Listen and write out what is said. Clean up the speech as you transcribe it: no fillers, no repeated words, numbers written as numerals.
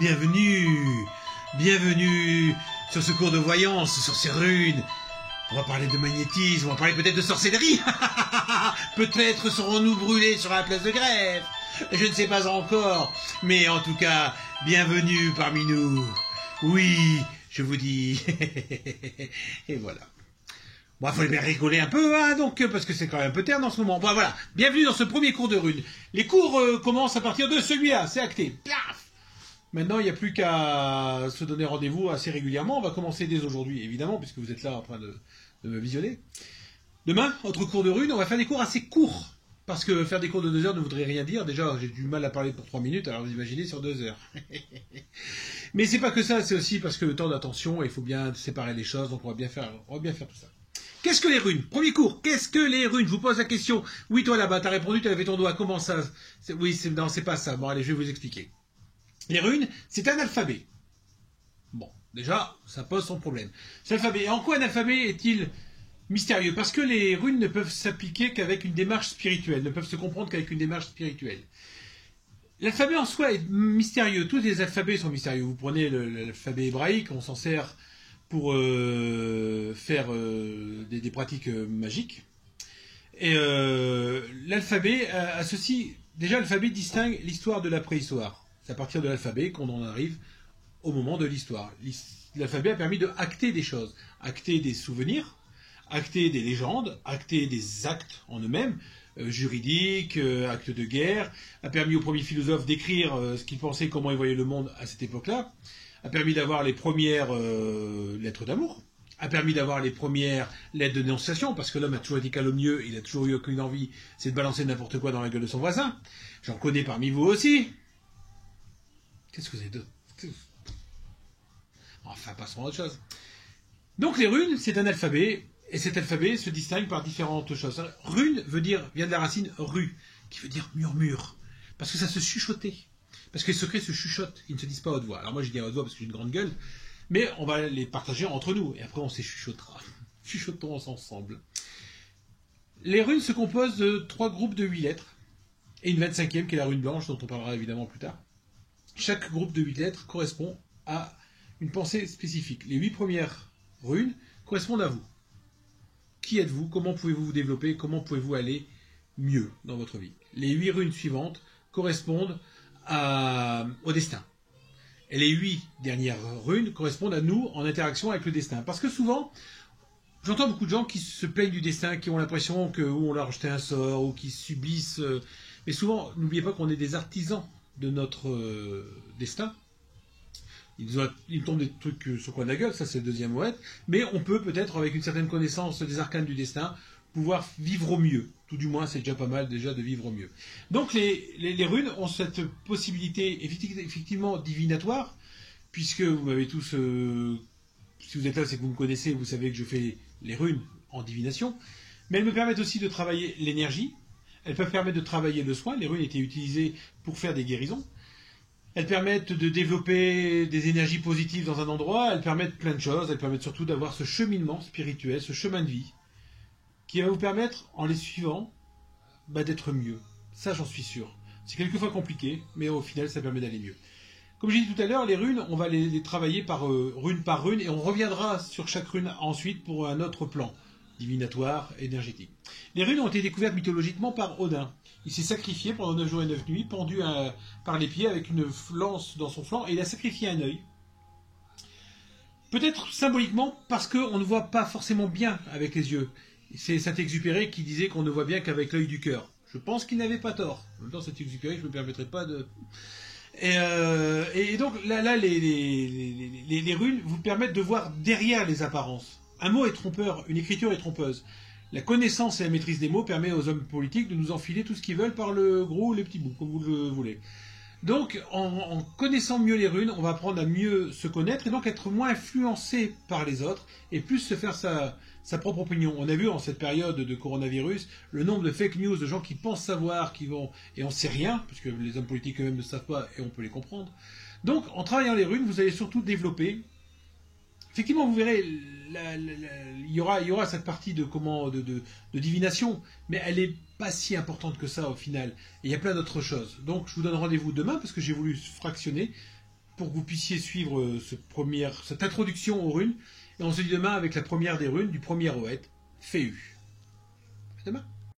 Bienvenue, bienvenue sur ce cours de voyance, sur ces runes. On va parler de magnétisme, on va parler peut-être de sorcellerie. Peut-être serons-nous brûlés sur la place de grève. Je ne sais pas encore, mais en tout cas, bienvenue parmi nous. Oui, je vous dis. Et voilà. Bon, il faut bien rigoler un peu, hein, donc, parce que c'est quand même un peu terne en ce moment. Bon, voilà. Bienvenue dans ce premier cours de runes. Les cours commencent à partir de celui-là, c'est acté. Plaf. Maintenant, il n'y a plus qu'à se donner rendez-vous assez régulièrement. On va commencer dès aujourd'hui, évidemment, puisque vous êtes là en train de me visionner. Demain, autre cours de runes, on va faire des cours assez courts. Parce que faire des cours de 2 heures ne voudrait rien dire. Déjà, j'ai du mal à parler pour 3 minutes, alors vous imaginez sur 2 heures. Mais c'est pas que ça, c'est aussi parce que le temps d'attention, il faut bien séparer les choses, donc on va bien faire tout ça. Qu'est-ce que les runes? Premier cours, qu'est-ce que les runes? Je vous pose la question. Oui, toi là-bas, t'as répondu, t'as levé ton doigt, comment ça? Oui, non, c'est pas ça. Bon, allez, je vais vous expliquer. Les runes, c'est un alphabet. Bon, déjà, ça pose son problème. C'est alphabet. Et en quoi un alphabet est-il mystérieux? Parce que les runes ne peuvent s'appliquer qu'avec une démarche spirituelle, ne peuvent se comprendre qu'avec une démarche spirituelle. L'alphabet en soi est mystérieux. Tous les alphabets sont mystérieux. Vous prenez l'alphabet hébraïque, on s'en sert pour faire des pratiques magiques. Et l'alphabet a ceci. Déjà, l'alphabet distingue l'histoire de la préhistoire. C'est à partir de l'alphabet qu'on en arrive au moment de l'histoire. L'alphabet a permis de acter des choses, acter des souvenirs, acter des légendes, acter des actes en eux-mêmes, juridiques, actes de guerre, a permis aux premiers philosophes d'écrire ce qu'ils pensaient, comment ils voyaient le monde à cette époque-là, a permis d'avoir les premières lettres d'amour, a permis d'avoir les premières lettres de dénonciation, parce que l'homme a toujours été calomnieux, il a toujours eu aucune envie, c'est de balancer n'importe quoi dans la gueule de son voisin. J'en connais parmi vous aussi. Qu'est-ce que vous avez d'autre? Enfin, passons à autre chose. Donc les runes, c'est un alphabet, et cet alphabet se distingue par différentes choses. Rune vient de la racine ru, qui veut dire murmure, parce que ça se chuchotait. Parce que les secrets se chuchotent, ils ne se disent pas à haute voix. Alors moi je dis à haute voix parce que j'ai une grande gueule, mais on va les partager entre nous, et après on s'échuchotera. Chuchotons ensemble. Les runes se composent de 3 groupes de 8 lettres, et une 25e qui est la rune blanche, dont on parlera évidemment plus tard. Chaque groupe de 8 lettres correspond à une pensée spécifique. Les 8 premières runes correspondent à vous. Qui êtes-vous? Comment pouvez-vous vous développer? Comment pouvez-vous aller mieux dans votre vie? Les 8 runes suivantes correspondent au destin. Et les 8 dernières runes correspondent à nous en interaction avec le destin. Parce que souvent, j'entends beaucoup de gens qui se plaignent du destin, qui ont l'impression qu'on leur a rejeté un sort, ou qui subissent... Mais souvent, n'oubliez pas qu'on est des artisans de notre destin. Il nous tombe des trucs sur le coin de la gueule, ça c'est le deuxième mouette, mais on peut peut-être, avec une certaine connaissance des arcanes du destin, pouvoir vivre au mieux. Tout du moins, c'est déjà pas mal déjà de vivre au mieux. Donc les runes ont cette possibilité effectivement divinatoire, puisque vous m'avez tous... si vous êtes là, c'est que vous me connaissez, vous savez que je fais les runes en divination, mais elles me permettent aussi de travailler l'énergie, elles peuvent permettre de travailler le soin, les runes étaient utilisées pour faire des guérisons, elles permettent de développer des énergies positives dans un endroit, elles permettent plein de choses, elles permettent surtout d'avoir ce cheminement spirituel, ce chemin de vie, qui va vous permettre, en les suivant, d'être mieux. Ça, j'en suis sûr. C'est quelquefois compliqué, mais au final, ça permet d'aller mieux. Comme j'ai dit tout à l'heure, les runes, on va les travailler par rune, et on reviendra sur chaque rune ensuite pour un autre plan, divinatoire, énergétique. Les runes ont été découvertes mythologiquement par Odin. Il s'est sacrifié pendant 9 jours et 9 nuits, pendu par les pieds avec une lance dans son flanc, et il a sacrifié un œil. Peut-être symboliquement parce qu'on ne voit pas forcément bien avec les yeux. C'est Saint-Exupéry qui disait qu'on ne voit bien qu'avec l'œil du cœur. Je pense qu'il n'avait pas tort. En même temps, Saint-Exupéry, je ne me permettrai pas de... Et donc, là les runes vous permettent de voir derrière les apparences. Un mot est trompeur, une écriture est trompeuse. La connaissance et la maîtrise des mots permet aux hommes politiques de nous enfiler tout ce qu'ils veulent par le gros ou les petits bouts, comme vous le voulez. Donc, en connaissant mieux les runes, on va apprendre à mieux se connaître et donc être moins influencé par les autres et plus se faire sa propre opinion. On a vu en cette période de coronavirus le nombre de fake news, de gens qui pensent savoir, qui vont... Et on ne sait rien, parce que les hommes politiques eux-mêmes ne savent pas et on peut les comprendre. Donc, en travaillant les runes, vous allez surtout développer Effectivement, vous verrez, il y aura cette partie de divination, mais elle n'est pas si importante que ça au final. Et il y a plein d'autres choses. Donc je vous donne rendez-vous demain parce que j'ai voulu fractionner pour que vous puissiez suivre cette introduction aux runes. Et on se dit demain avec la première des runes du premier Oët, Féu. À demain.